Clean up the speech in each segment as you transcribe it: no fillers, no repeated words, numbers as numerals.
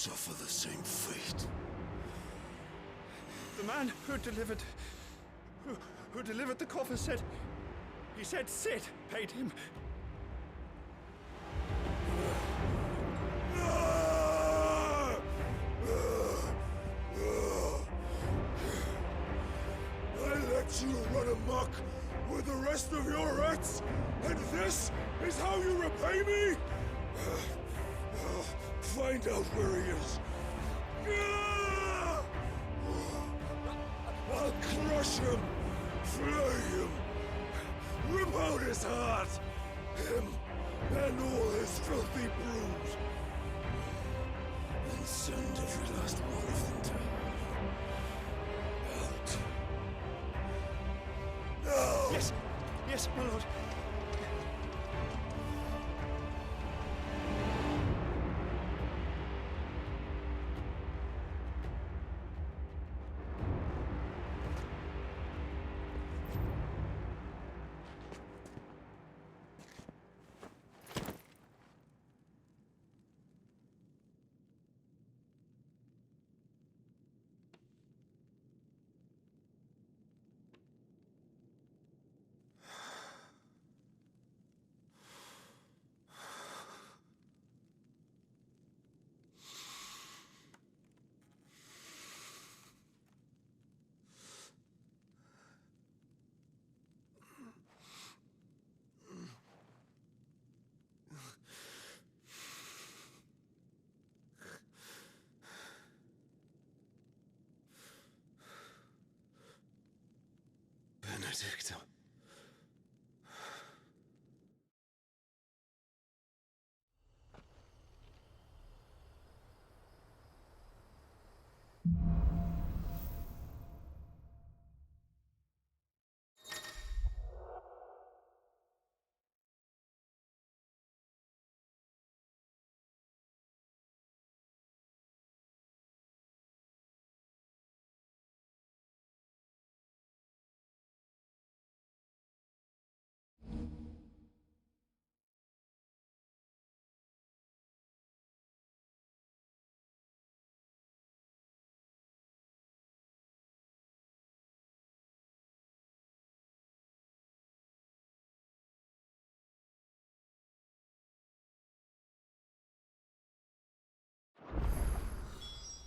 suffer the same fate. The man who delivered the coffer said... He said Sid paid him. I let you run amok with the rest of your rats, and this is how you repay me? Find out where he is. I'll crush him, flay him, rip out his heart, him and all his filthy brood, and send every last one of them to hell. Out. No! Yes, yes, my lord. Benedicta.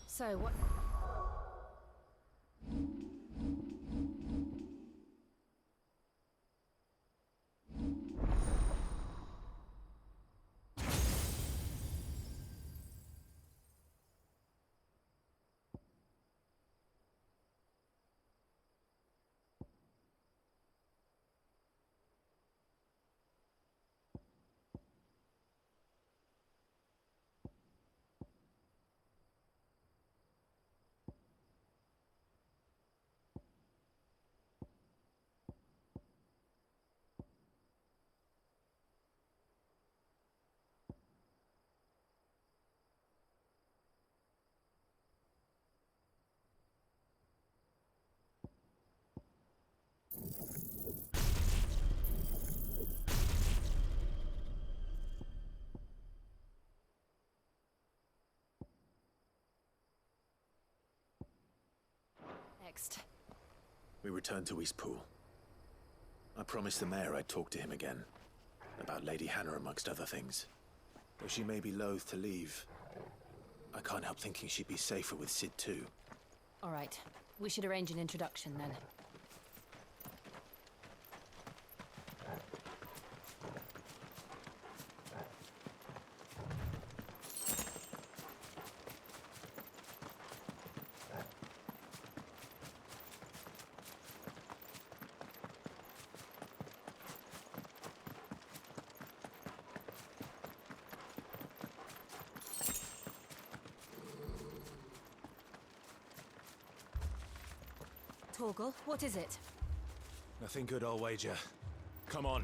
So, what... next? We returned to Eastpool. I promised the mayor I'd talk to him again. About Lady Hannah, amongst other things. Though she may be loath to leave, I can't help thinking she'd be safer with Sid too. All right. We should arrange an introduction then. Torgal, what is it? Nothing good, I'll wager. Come on.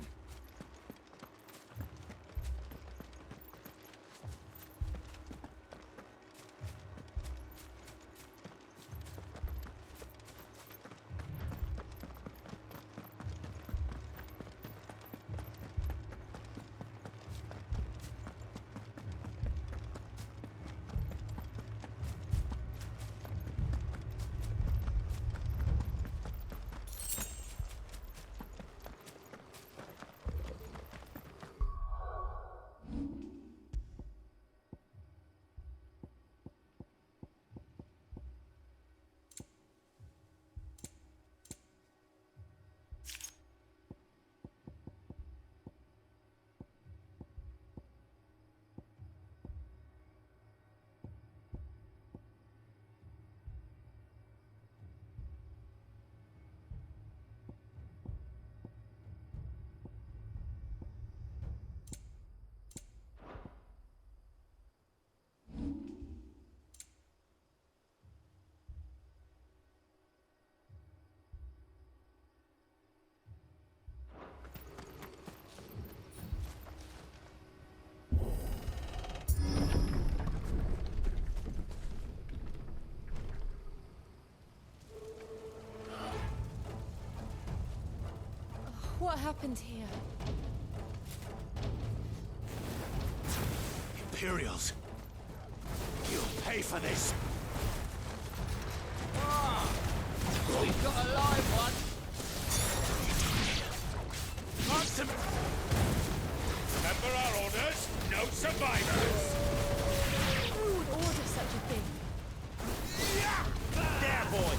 What happened here? Imperials. You'll pay for this. We've got a live one. Awesome. Remember our orders? No survivors. Who would order such a thing? There, boy.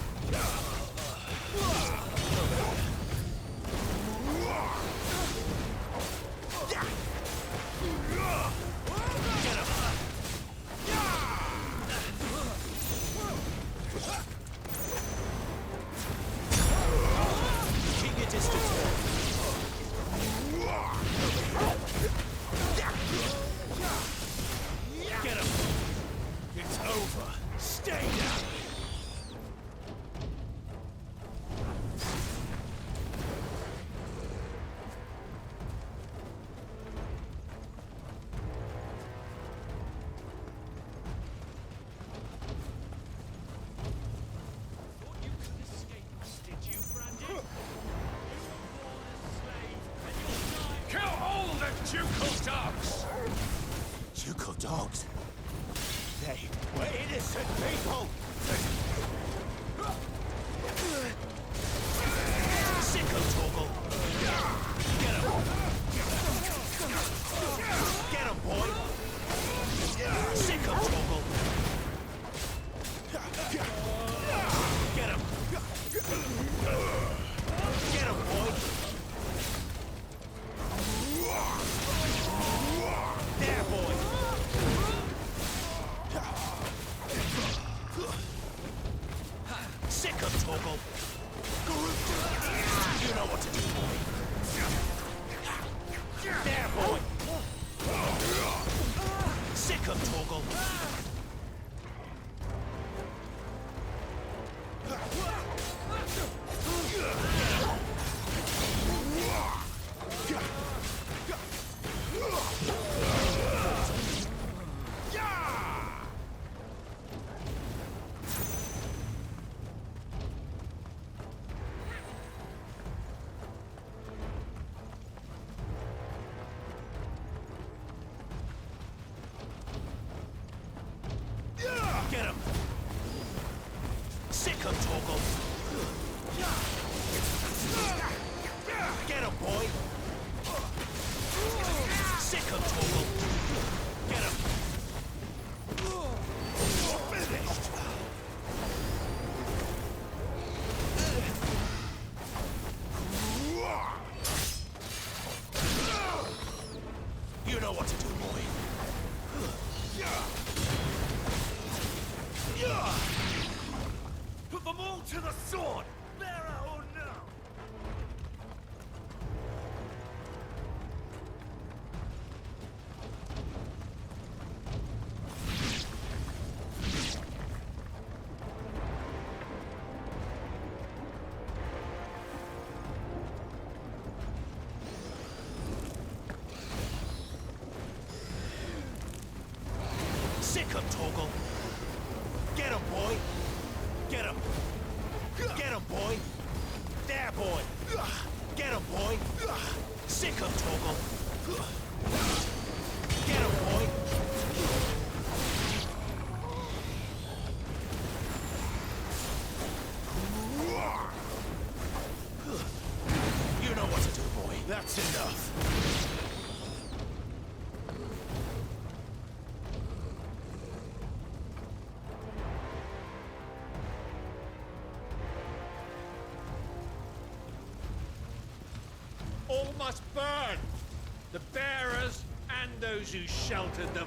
Get him. Keep your distance. Get him. It's over. Stay down. Ducal dogs? They were innocent people! Sicko Torgal! Get him! Get him, boy! Sicko Torgal! Get him! Get him, boy! There, boy! Sick of Torgal! You know what to do, boy! There, boy! Sick of Torgal! Get him! Sick of Torgal! Get him, boy! Sick of Torgal! Get him! Finished! You know what to do, boy! Put them all to the sword! Bearer or no! Sick of Torgal! Get him, boy! Get him! Get him, boy! There, boy! Get him, boy! Sick of Torgal! Get him, boy! You know what to do, boy. That's enough. All must burn! The bearers and those who sheltered them.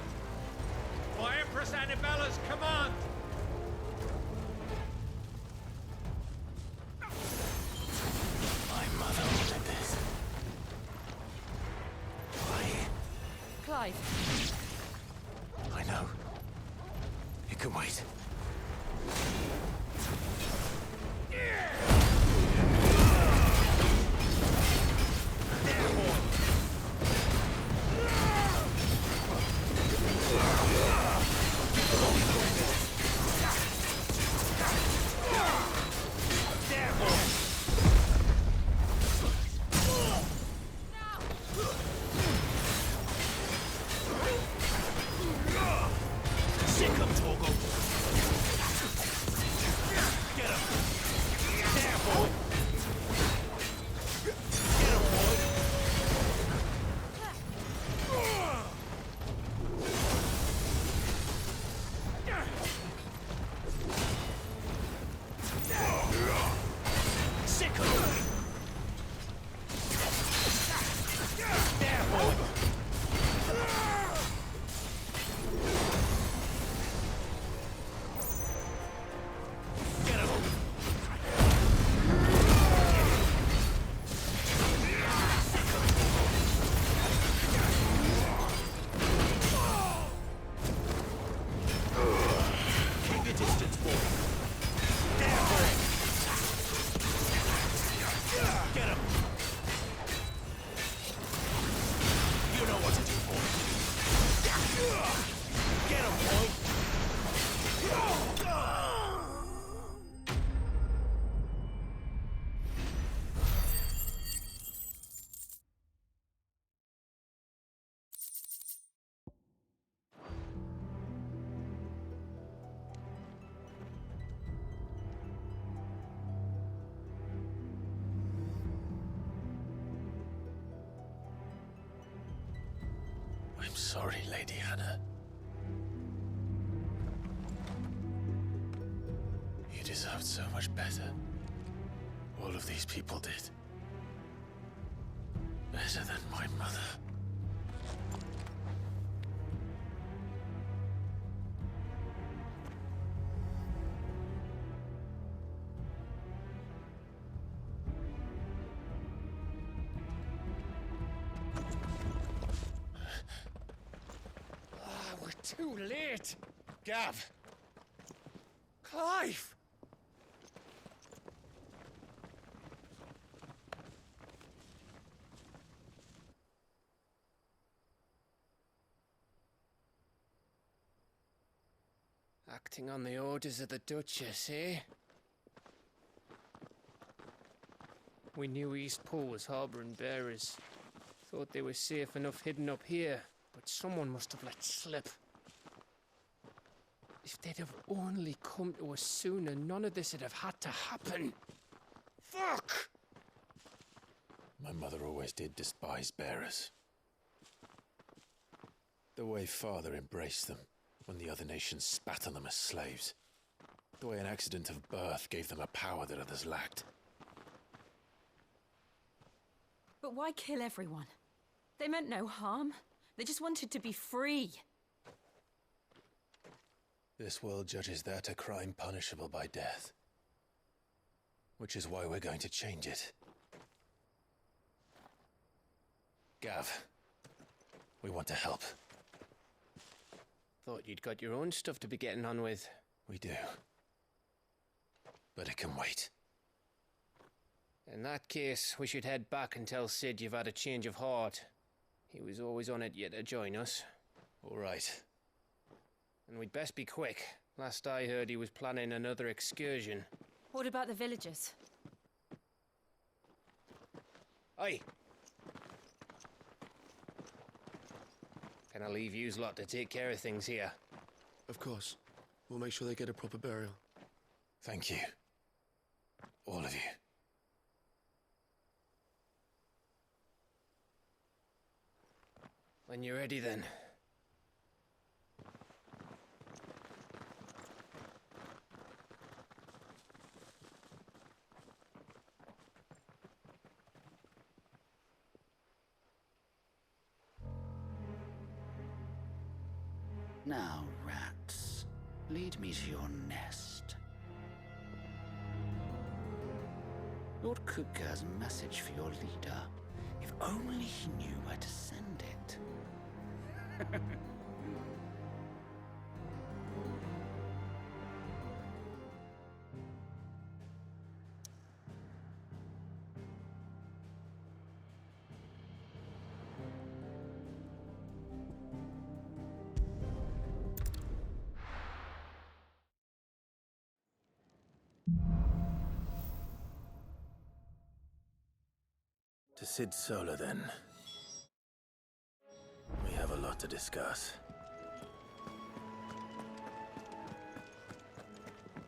By Empress Annibella's command! My mother ordered this. Why? Clive, I know. It can wait. I'm sorry, Lady Hannah. You deserved so much better. All of these people did. Better than my mother. We're too late. Gav. Clive. Acting on the orders of the Duchess, eh? We knew East Pool was harbouring bearers. Thought they were safe enough hidden up here, but someone must have let slip. If they'd have only come to us sooner, none of this would have had to happen. Fuck! My mother always did despise bearers. The way Father embraced them when the other nations spat on them as slaves. The way an accident of birth gave them a power that others lacked. But why kill everyone? They meant no harm. They just wanted to be free. This world judges that a crime punishable by death. Which is why we're going to change it. Gav, we want to help. Thought you'd got your own stuff to be getting on with. We do. But it can wait. In that case, we should head back and tell Sid you've had a change of heart. He was always on it yet to join us. All right. And we'd best be quick. Last I heard, he was planning another excursion. What about the villagers? Aye. Can I leave yous lot to take care of things here? Of course. We'll make sure they get a proper burial. Thank you. All of you. When you're ready, then. Now, rats, lead me to your nest. Lord Kupka has a message for your leader. If only he knew where to send it. To Sid Solar, then. We have a lot to discuss.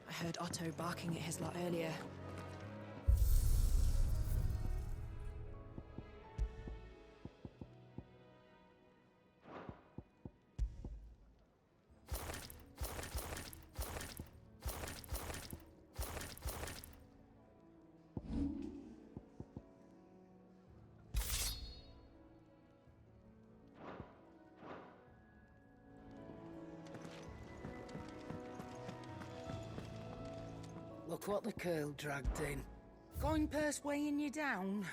I heard Otto barking at his lot earlier. Look what the curl dragged in. Going purse weighing you down.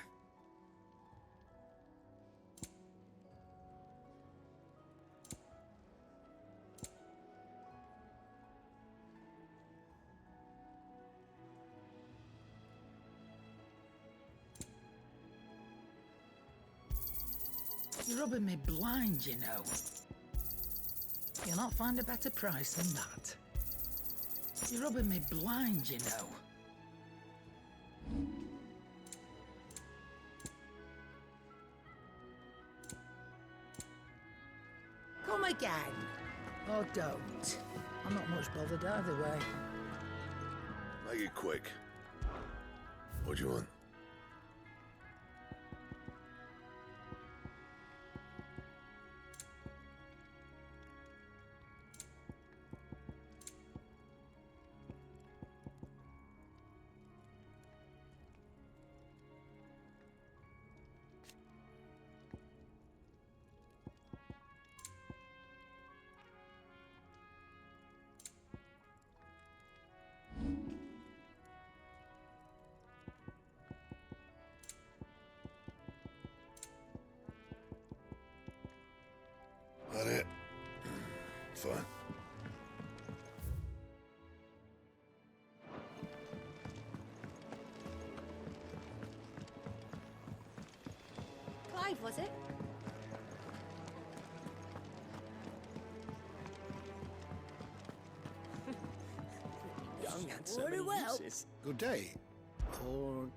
You're rubbing me blind, you know. You'll not find a better price than that. You're rubbing me blind, you know. Come again. Or don't. I'm not much bothered either way. Make it quick. What do you want? offer. Clive, was it? Young and so Very many well. uses. Good day. Or...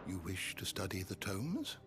You wish to study the tomes?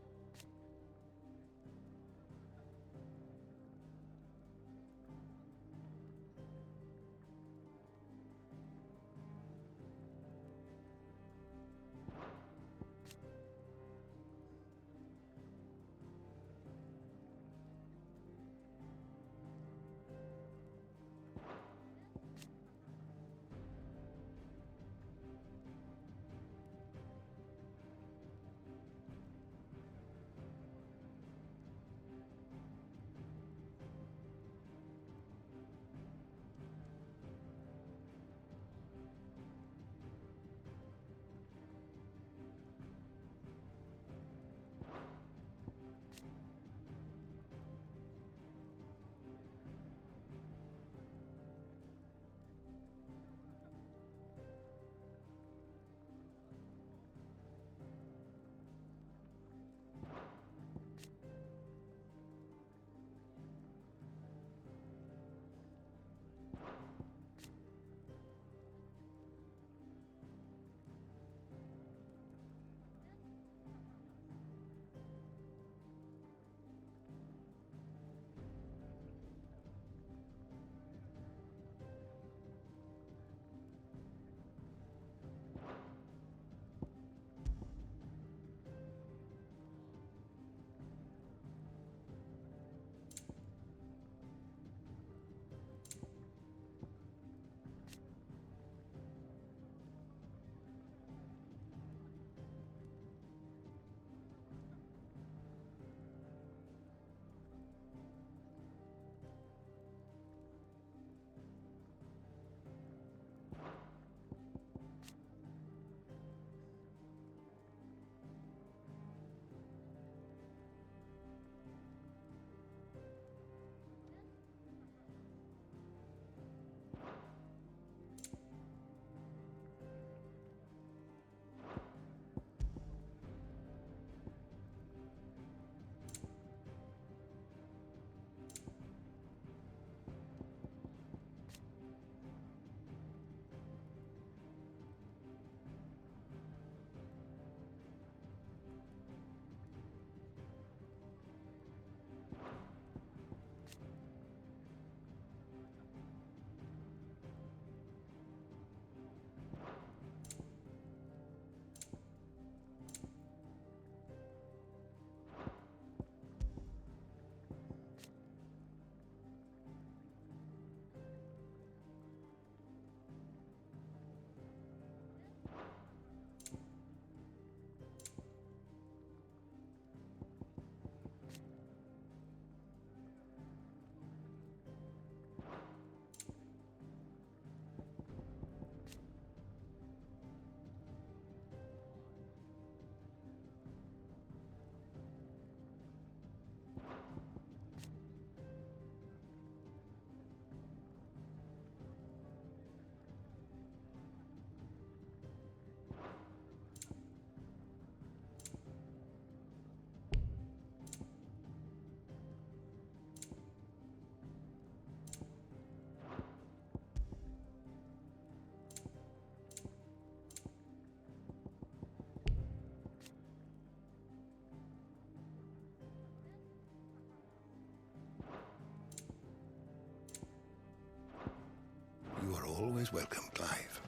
You are always welcome, Clive.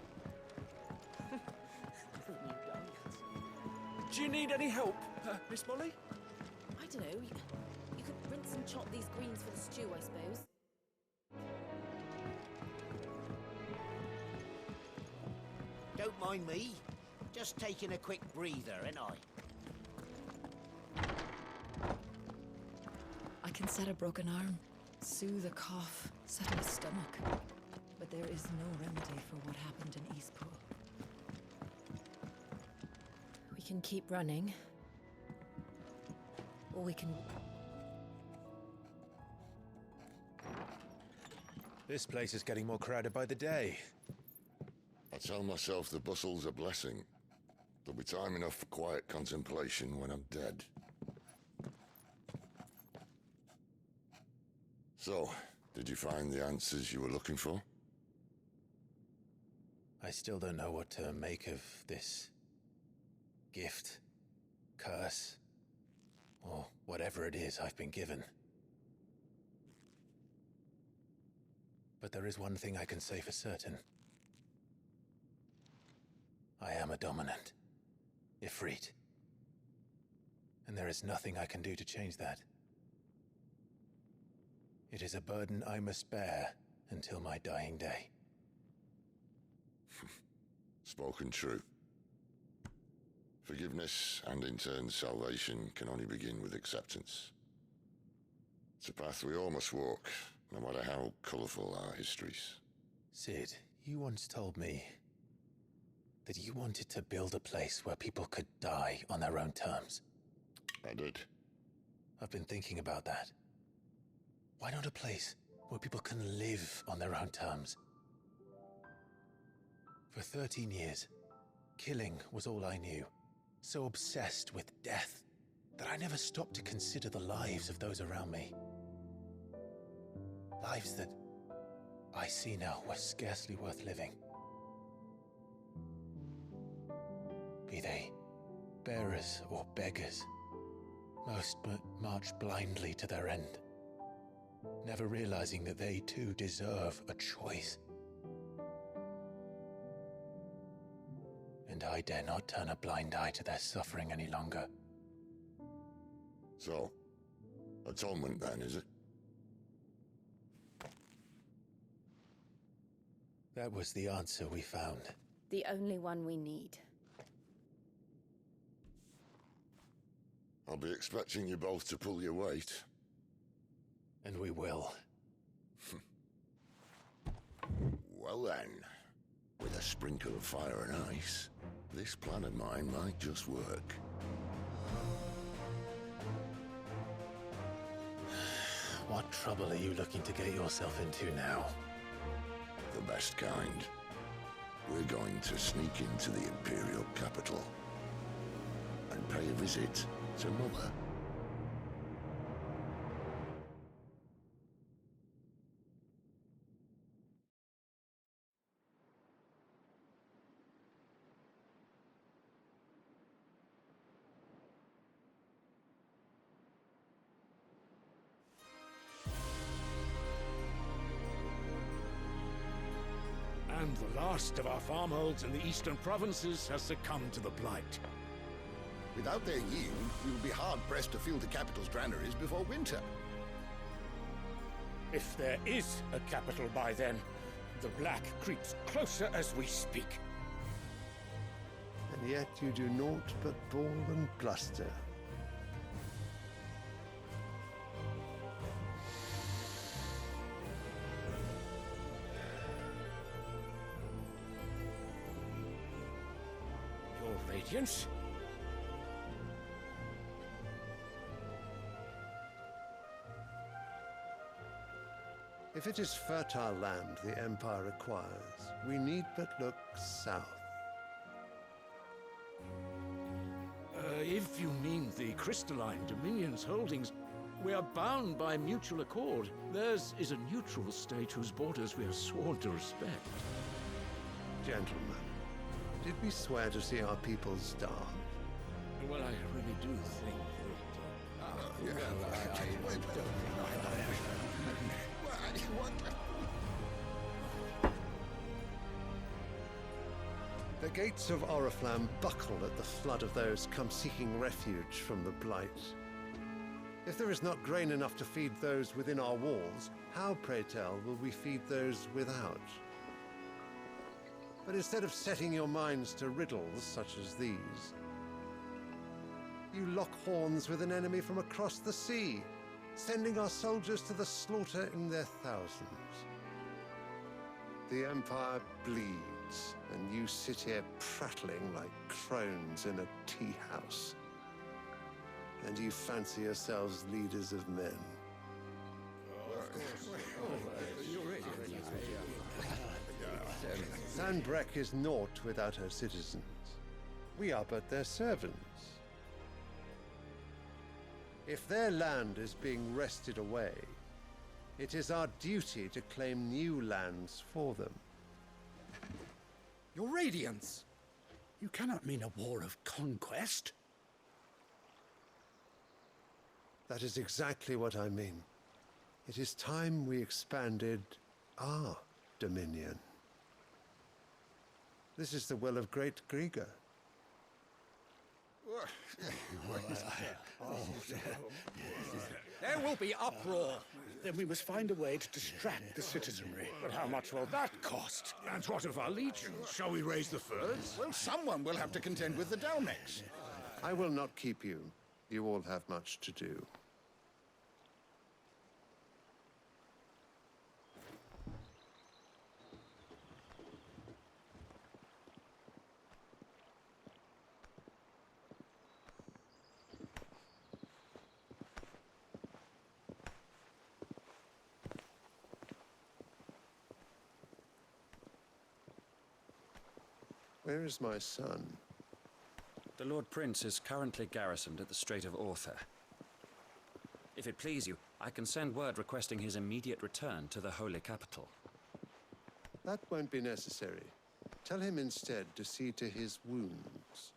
Do you need any help, Miss Molly? I don't know. You could rinse and chop these greens for the stew, I suppose. Don't mind me. Just taking a quick breather, ain't I? I can set a broken arm, soothe a cough, settle a stomach. But there is no remedy for what happened in Eastpool. can keep running. Or we can... This place is getting more crowded by the day. I tell myself the bustle's a blessing. There'll be time enough for quiet contemplation when I'm dead. So, did you find the answers you were looking for? I still don't know what to make of this gift, curse, or whatever it is I've been given. But there is one thing I can say for certain. I am a dominant, Ifrit. And there is nothing I can do to change that. It is a burden I must bear until my dying day. Spoken true. Forgiveness, and in turn salvation, can only begin with acceptance. It's a path we all must walk, no matter how colourful our histories. Sid, you once told me that you wanted to build a place where people could die on their own terms. I did. I've been thinking about that. Why not a place where people can live on their own terms? For 13 years, killing was all I knew. So obsessed with death that I never stopped to consider the lives of those around me. Lives that I see now were scarcely worth living. Be they bearers or beggars, most march blindly to their end, never realizing that they too deserve a choice. And I dare not turn a blind eye to their suffering any longer. So, atonement then, is it? That was the answer we found. The only one we need. I'll be expecting you both to pull your weight. And we will. Well then, with a sprinkle of fire and ice, this plan of mine might just work. What trouble are you looking to get yourself into now? The best kind. We're going to sneak into the Imperial capital and pay a visit to Mother. And the last of our farmholds in the eastern provinces has succumbed to the blight. Without their yield, we will be hard-pressed to fill the capital's granaries before winter. If there is a capital by then, the black creeps closer as we speak. And yet you do naught but bawl and bluster. Your Radiance? If it is fertile land the Empire requires, we need but look south. If you mean the crystalline Dominion's holdings, we are bound by mutual accord. Theirs is a neutral state whose borders we are sworn to respect. Gentlemen, did we swear to see our people starve? Well, I really do think that... I don't know. The gates of Oriflamme buckle at the flood of those come seeking refuge from the blight. If there is not grain enough to feed those within our walls, how, pray tell, will we feed those without? But instead of setting your minds to riddles such as these, you lock horns with an enemy from across the sea, sending our soldiers to the slaughter in their thousands. The Empire bleeds. guards, and you sit here prattling like crones in a tea house. And you fancy yourselves leaders of men. Sandbreck is naught without her citizens. We are but their servants. If their land is being wrested away, it is our duty to claim new lands for them. Your Radiance! You cannot mean a war of conquest. That is exactly what I mean. It is time we expanded our dominion. This is the will of great Grieger. There will be uproar. Then we must find a way to distract the citizenry. But how much will that cost? And what of our legions? Shall we raise the furs? Well, someone will have to contend with the Dalmex. I will not keep you. You all have much to do. Where is my son? The Lord Prince is currently garrisoned at the Strait of Author. If it please you, I can send word requesting his immediate return to the Holy Capital. That won't be necessary. Tell him instead to see to his wounds.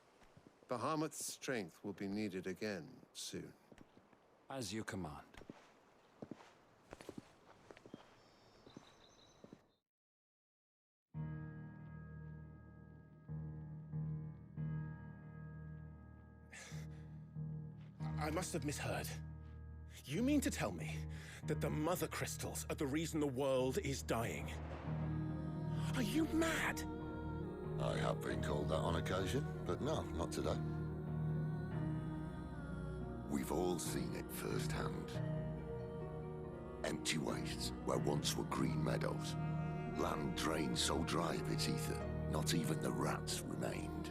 Bahamut's strength will be needed again soon. As you command. I must have misheard. You mean to tell me that the Mother Crystals are the reason the world is dying? Are you mad? I have been called that on occasion, but no, not today. We've all seen it firsthand. Empty wastes where once were green meadows. Land drained so dry of its ether, not even the rats remained.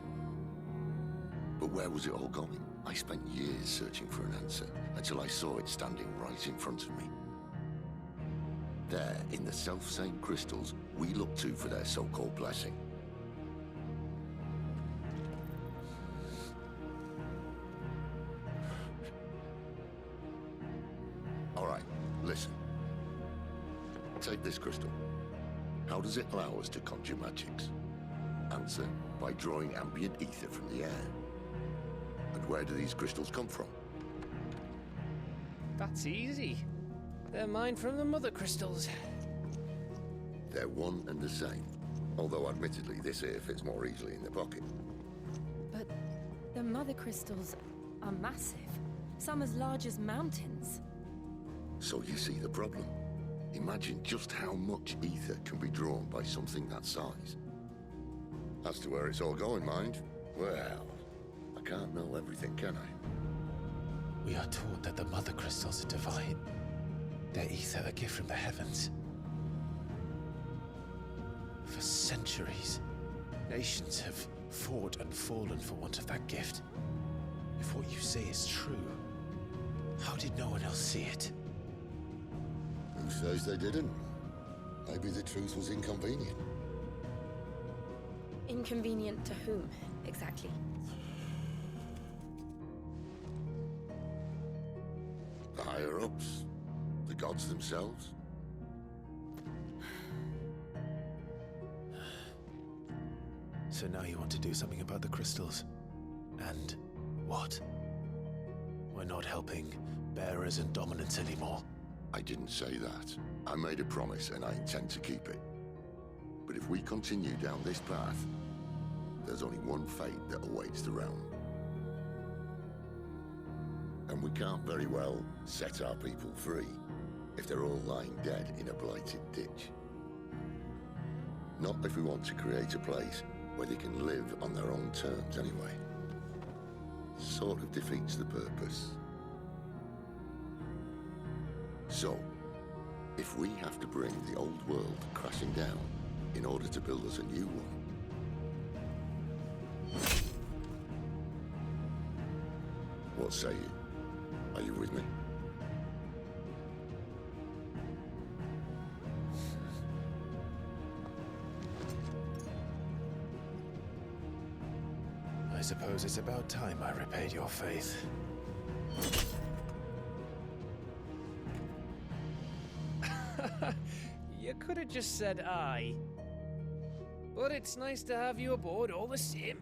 But where was it all going? I spent years searching for an answer, until I saw it standing right in front of me. There, in the self-same crystals we look to for their so-called blessing. All right, listen. Take this crystal. How does it allow us to conjure magics? Answer, by drawing ambient ether from the air. And where do these crystals come from? That's easy. They're mined from the Mother Crystals. They're one and the same. Although admittedly this here fits more easily in the pocket. But the Mother Crystals are massive. Some as large as mountains. So you see the problem. Imagine just how much ether can be drawn by something that size. As to where it's all going, mind? Well, I can't know everything, can I? We are taught that the Mother Crystals are divine. Their ether a gift from the heavens. For centuries, nations have fought and fallen for want of that gift. If what you say is true, how did no one else see it? Who says they didn't? Maybe the truth was inconvenient. Inconvenient to whom, exactly? The higher-ups? The gods themselves? So now you want to do something about the crystals? And what? We're not helping bearers and dominants anymore. I didn't say that. I made a promise and I intend to keep it. But if we continue down this path, there's only one fate that awaits the realm. And we can't very well set our people free if they're all lying dead in a blighted ditch. Not if we want to create a place where they can live on their own terms anyway. Sort of defeats the purpose. So, if we have to bring the old world crashing down in order to build us a new one, What say you? Are you with me? I suppose it's about time I repaid your faith. You could have just said aye. But it's nice to have you aboard all the same.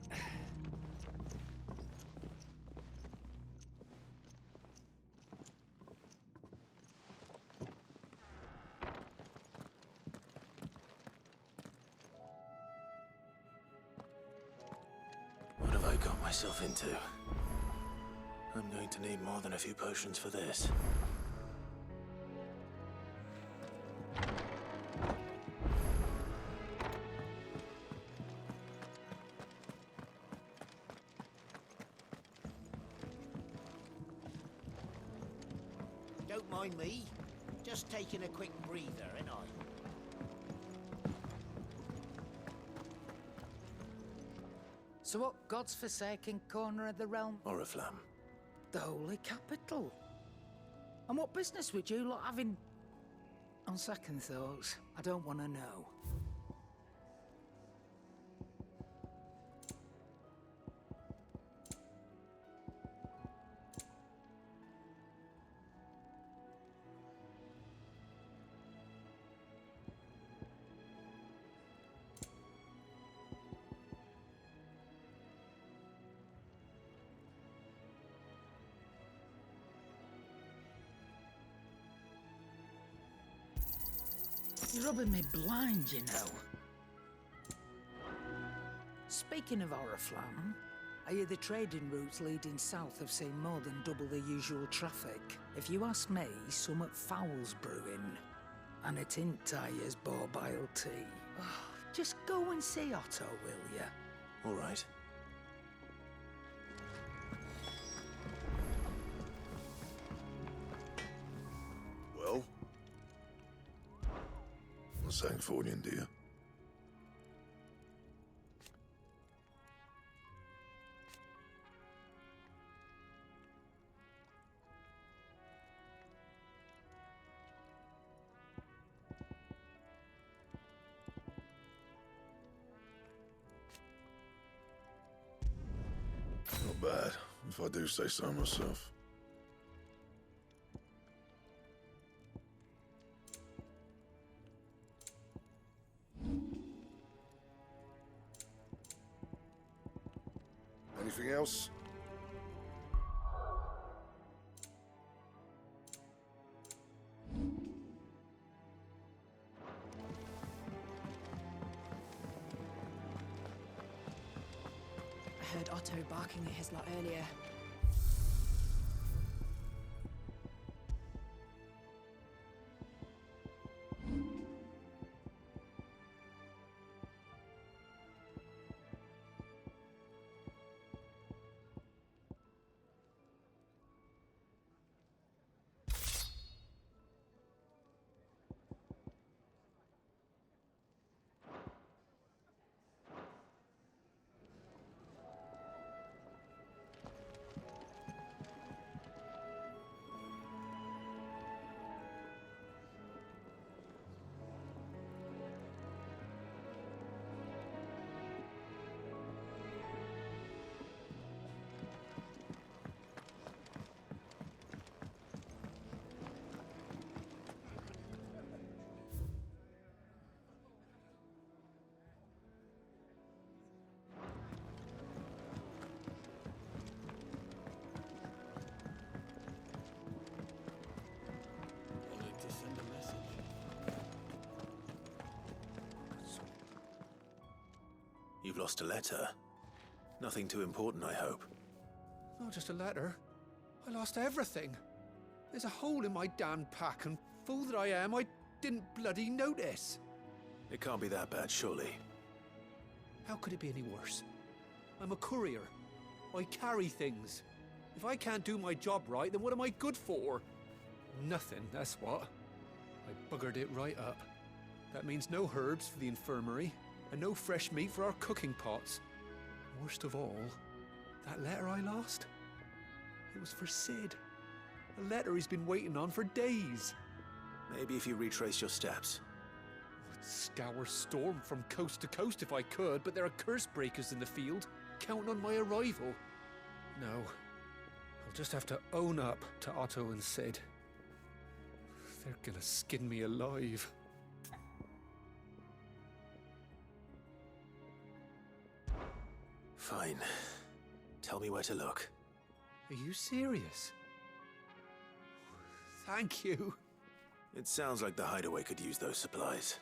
What have I got myself into? I'm going to need more than a few potions for this. Don't mind me. Just taking a quick breather, ain't I? So what God's forsaken corner of the realm? Oriflamme. The holy capital. And what business would you lot having? On second thoughts, I don't want to know. You're rubbing me blind, you know. Speaking of Oriflamme, I hear the trading routes leading south have seen more than double the usual traffic. If you ask me, somewhat foul's brewing. And it ain't Tyre's borbile tea. Just go and see Otto, will ya? All right. Well? Not saying Fornian, do you? Not bad, if I do say so myself. Anything else? I heard Otto barking at his lot earlier. You've lost a letter. Nothing too important, I hope. Not just a letter. I lost everything. There's a hole in my damn pack, and fool that I am, I didn't bloody notice. It can't be that bad, surely. How could it be any worse? I'm a courier. I carry things. If I can't do my job right, then what am I good for? Nothing, that's what. I buggered it right up. That means no herbs for the infirmary, and no fresh meat for our cooking pots. Worst of all, that letter I lost? It was for Sid. A letter he's been waiting on for days. Maybe if you retrace your steps. I'd scour Storm from coast to coast if I could, but there are curse breakers in the field, counting on my arrival. No, I'll just have to own up to Otto and Sid. They're gonna skin me alive. Fine. Tell me where to look. Are you serious? Thank you. It sounds like the hideaway could use those supplies.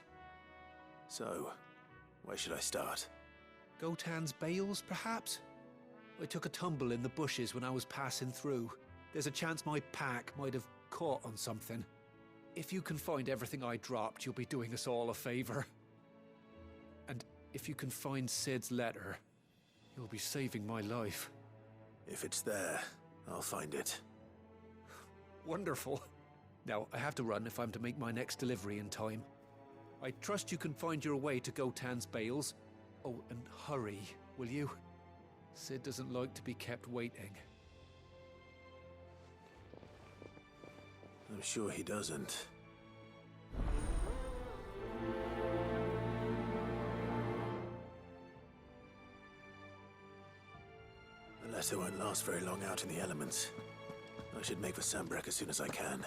So, where should I start? Gotan's bales, perhaps? I took a tumble in the bushes when I was passing through. There's a chance my pack might have caught on something. If you can find everything I dropped, you'll be doing us all a favor. And if you can find Sid's letter, you'll be saving my life. If it's there, I'll find it. Wonderful. Now, I have to run if I'm to make my next delivery in time. I trust you can find your way to Gotan's bales. Oh, and hurry, will you? Sid doesn't like to be kept waiting. I'm sure he doesn't. The letter won't last very long out in the elements. I should make for Sambrek as soon as I can.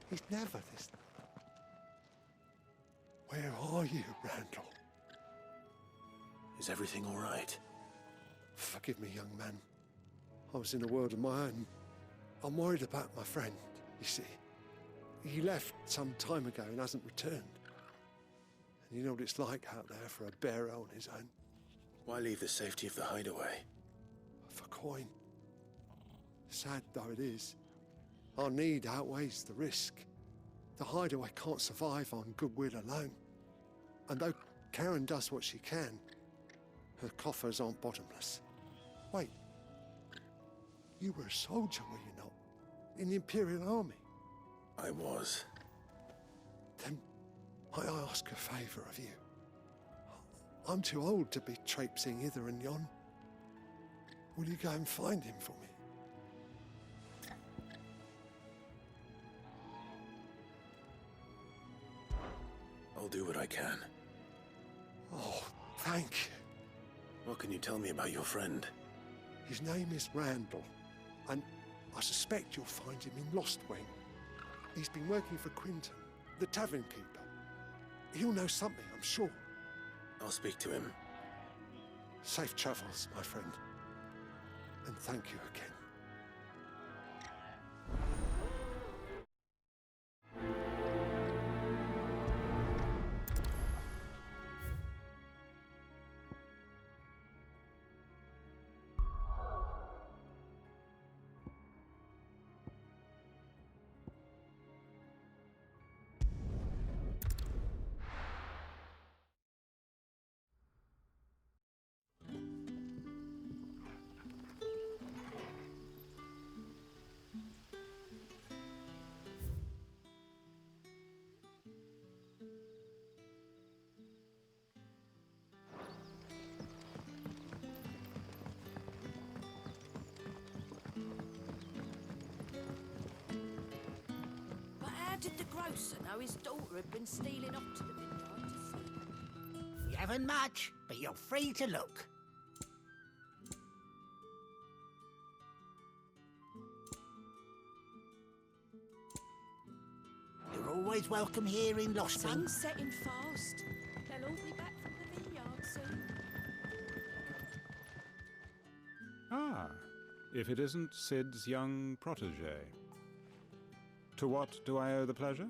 He's never this. Where are you, Randall? Is everything all right? Forgive me, young man. I was in a world of my own. I'm worried about my friend, you see. He left some time ago and hasn't returned. And you know what it's like out there for a bearer on his own. Why leave the safety of the hideaway? For coin. Sad though it is, our need outweighs the risk. The hideaway can't survive on goodwill alone. And though Karen does what she can, her coffers aren't bottomless. Wait, you were a soldier, were you not? In the Imperial Army? I was. Then might I ask a favour of you? I'm too old to be traipsing hither and yon. Will you go and find him for me? I'll do what I can. Oh, thank you. What can you tell me about your friend? His name is Randall, and I suspect you'll find him in Lostwing. He's been working for Quinton, the tavern keeper. He'll know something, I'm sure. I'll speak to him. Safe travels, my friend. And thank you again. How did the grocer know his daughter had been stealing off to the vineyard to sleep? You haven't much, but you're free to look. You're always welcome here in Lostwing. Sun's setting fast. They'll all be back from the vineyard soon. Ah, if it isn't Sid's young protege. To what do I owe the pleasure?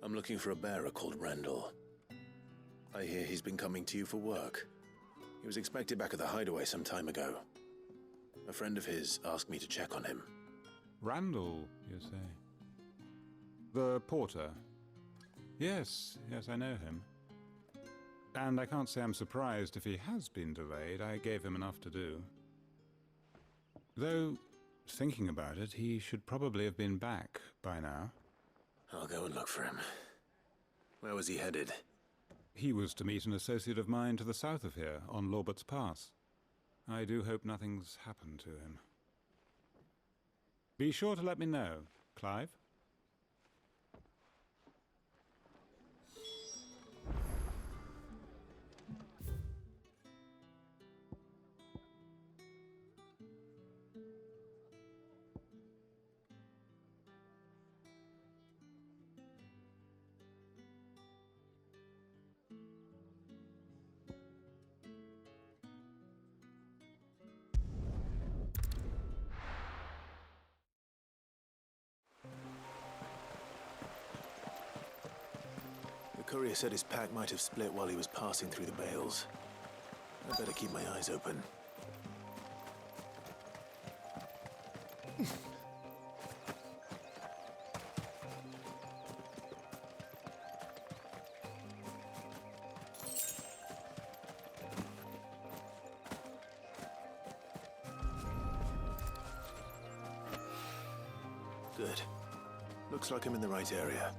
I'm looking for a bearer called Randall. I hear he's been coming to you for work. He was expected back at the hideaway some time ago. A friend of his asked me to check on him. Randall, you say? The porter? Yes, I know him. And I can't say I'm surprised if he has been delayed. I gave him enough to do. Though, thinking about it, he should probably have been back by now. I'll go and look for him. Where was he headed? He was to meet an associate of mine to the south of here, on Lorbert's Pass. I do hope nothing's happened to him. Be sure to let me know, Clive. The courier said his pack might have split while he was passing through the bales. I better keep my eyes open. Good. Looks like I'm in the right area.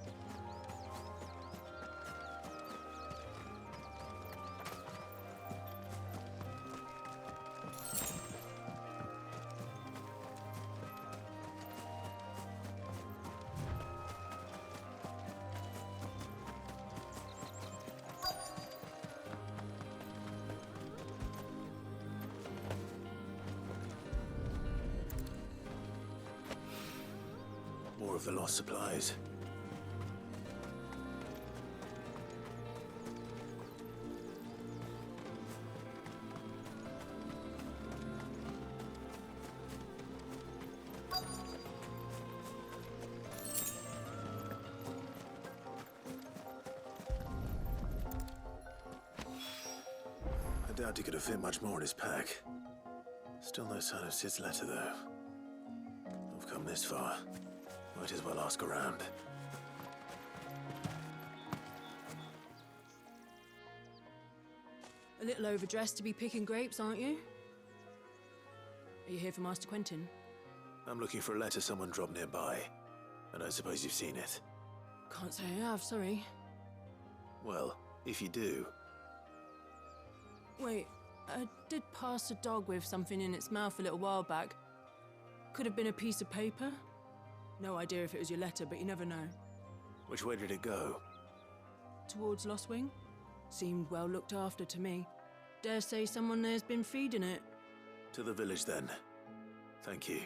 More of the lost supplies. I doubt he could have fit much more in his pack. Still no sign of Sid's letter, though. I've come this far. Might as well ask around. A little overdressed to be picking grapes, aren't you? Are you here for Master Quentin? I'm looking for a letter someone dropped nearby, and I suppose you've seen it. Can't say I have, sorry. Well, if you do... Wait, I did pass a dog with something in its mouth a little while back. Could have been a piece of paper. No idea if it was your letter, but you never know. Which way did it go? Towards Lost Wing? Seemed well looked after to me. Dare say someone there's been feeding it. To the village, then. Thank you.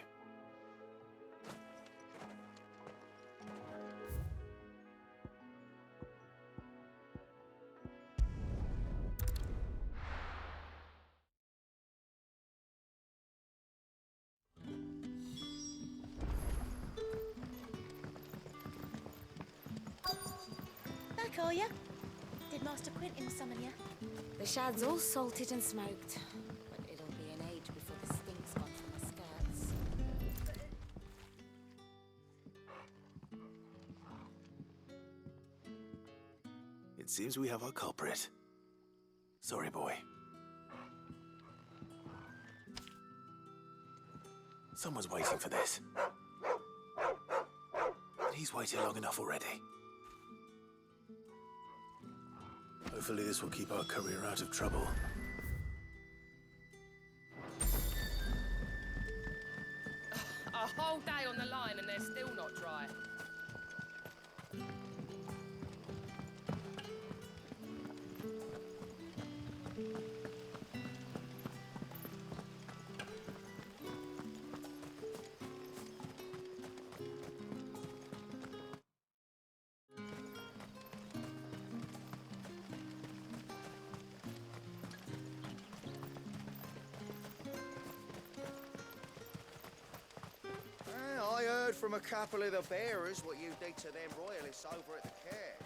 Back, are ya? Did Master Quentin summon ya? The shad's all salted and smoked, but it'll be an age before the stink's gone from the skirts. It seems we have our culprit. Sorry, boy. Someone's waiting for this. He's waited long enough already. Hopefully this will keep our courier out of trouble. A whole day on the line and they're still not dry. I heard from a couple of the bearers what you did to them royalists over at the care.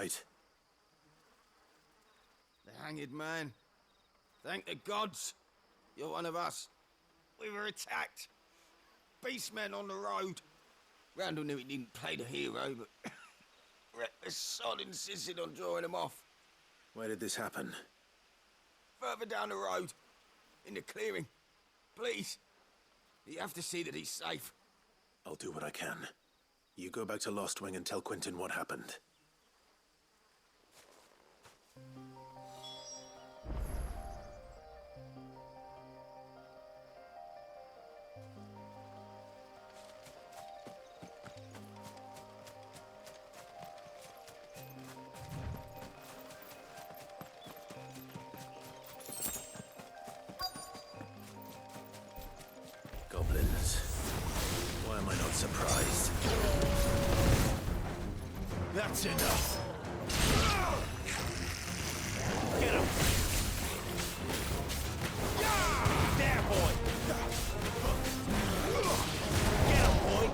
right? The hanged man. Thank the gods. You're one of us. We were attacked. Beastmen on the road. Randall knew he didn't play the hero, but reckless sod insisted on drawing him off. Where did this happen? Further down the road. In the clearing. Please. You have to see that he's safe. I'll do what I can. You go back to Lost Wing and tell Quentin what happened. Goblins. Why am I not surprised? That's enough. Get him. There, boy. Get him, boy.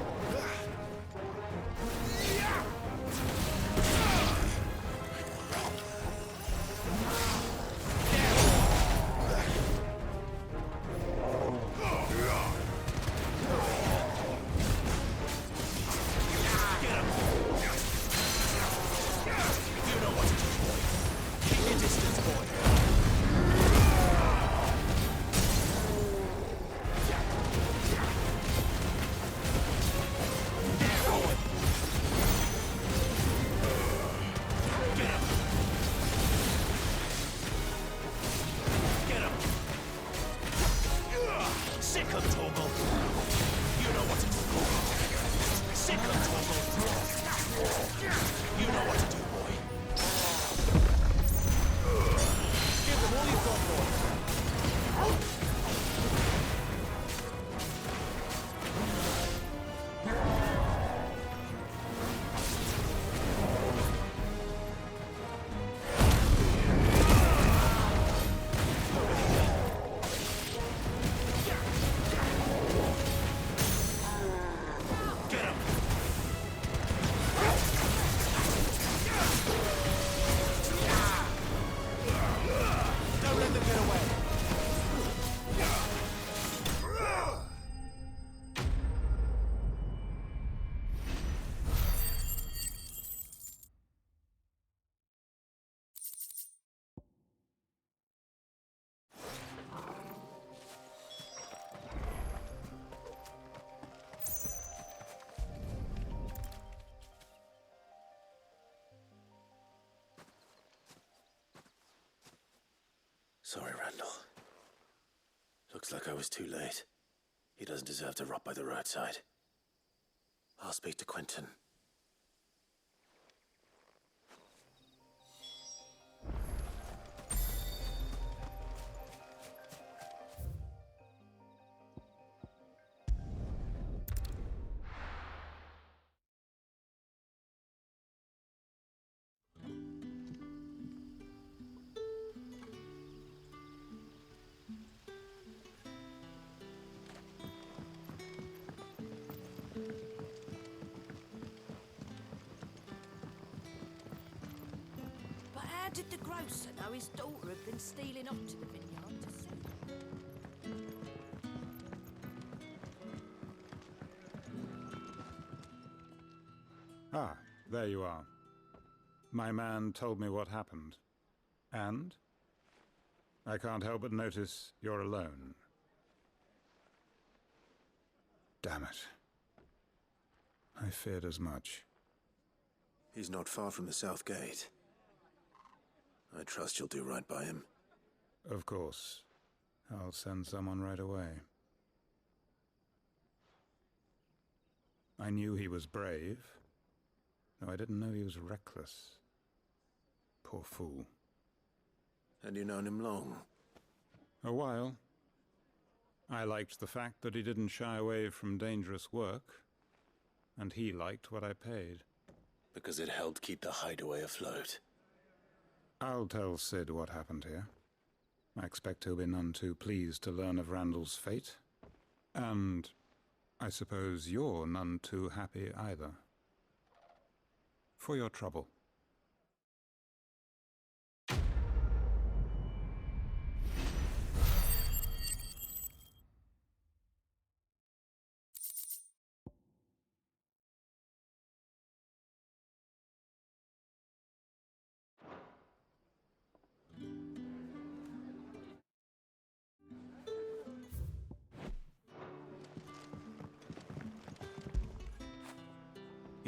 Sorry, Randall. Looks like I was too late. He doesn't deserve to rot by the roadside. I'll speak to Quentin. How did the grocer know his daughter had been stealing off to the vineyard to see? Ah, there you are. My man told me what happened. And? I can't help but notice you're alone. Damn it. I feared as much. He's not far from the South Gate. I trust you'll do right by him. Of course. I'll send someone right away. I knew he was brave, though I didn't know he was reckless. Poor fool. And you known him long? A while. I liked the fact that he didn't shy away from dangerous work, and he liked what I paid. Because it helped keep the hideaway afloat. I'll tell Sid what happened here. I expect he'll be none too pleased to learn of Randall's fate. And I suppose you're none too happy either. For your trouble.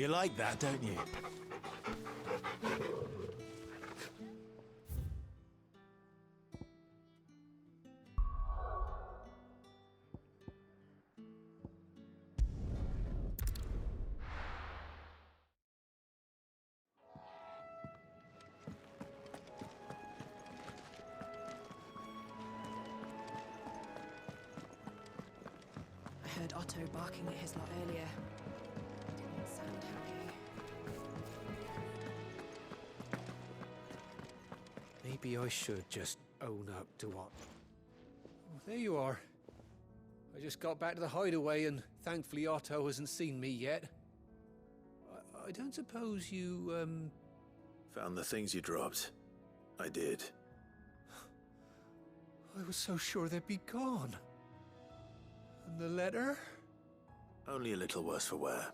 You like that, don't you? I heard Otto barking at his lot earlier. Didn't sound happy. Maybe I should just own up to what... Oh, there you are. I just got back to the hideaway and thankfully Otto hasn't seen me yet. I don't suppose you, Found the things you dropped. I did. I was so sure they'd be gone. And the letter? Only a little worse for wear.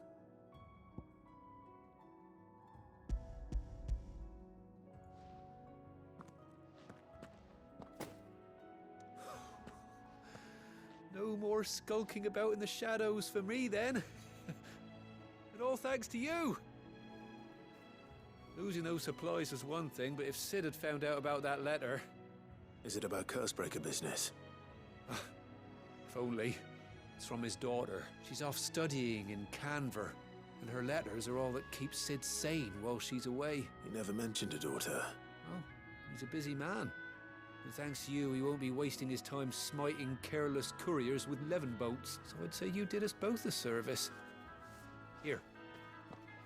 No more skulking about in the shadows for me, then. And all thanks to you. Losing those supplies was one thing, but if Sid had found out about that letter... Is it about Cursebreaker business? If only. It's from his daughter. She's off studying in Canver, and her letters are all that keeps Sid sane while she's away. He never mentioned a daughter. Oh, he's a busy man. And thanks to you, he won't be wasting his time smiting careless couriers with levin boats. So I'd say you did us both a service. Here,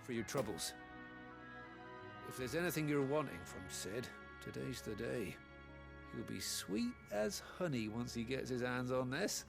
for your troubles. If there's anything you're wanting from Sid, today's the day. He'll be sweet as honey once he gets his hands on this.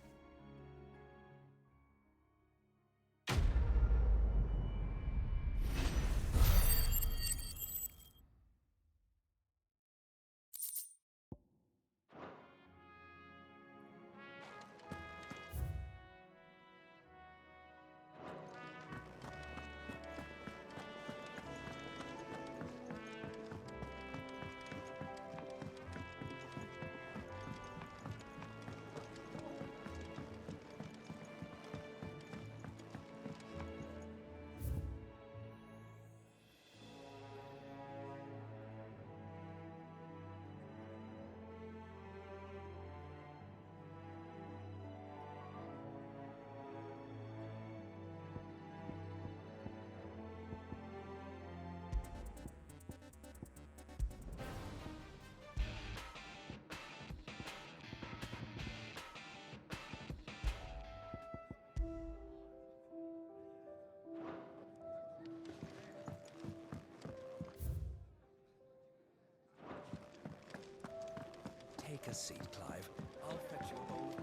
Take a seat, Clive. I'll fetch you a bowl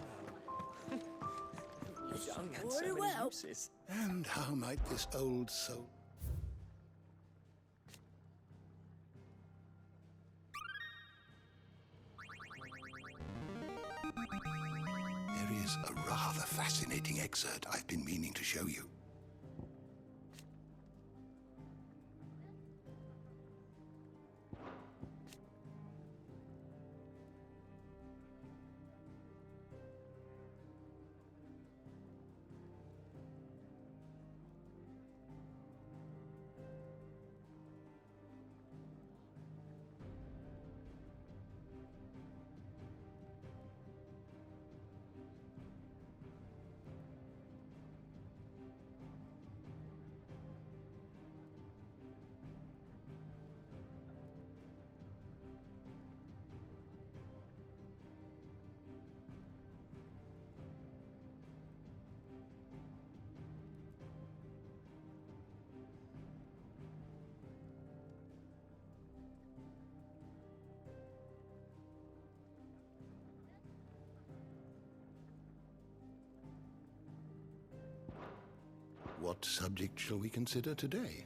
of ale. You Young and very so many well. uses. And how might this old soul... There is a rather fascinating excerpt I've been meaning to show you. What subject shall we consider today?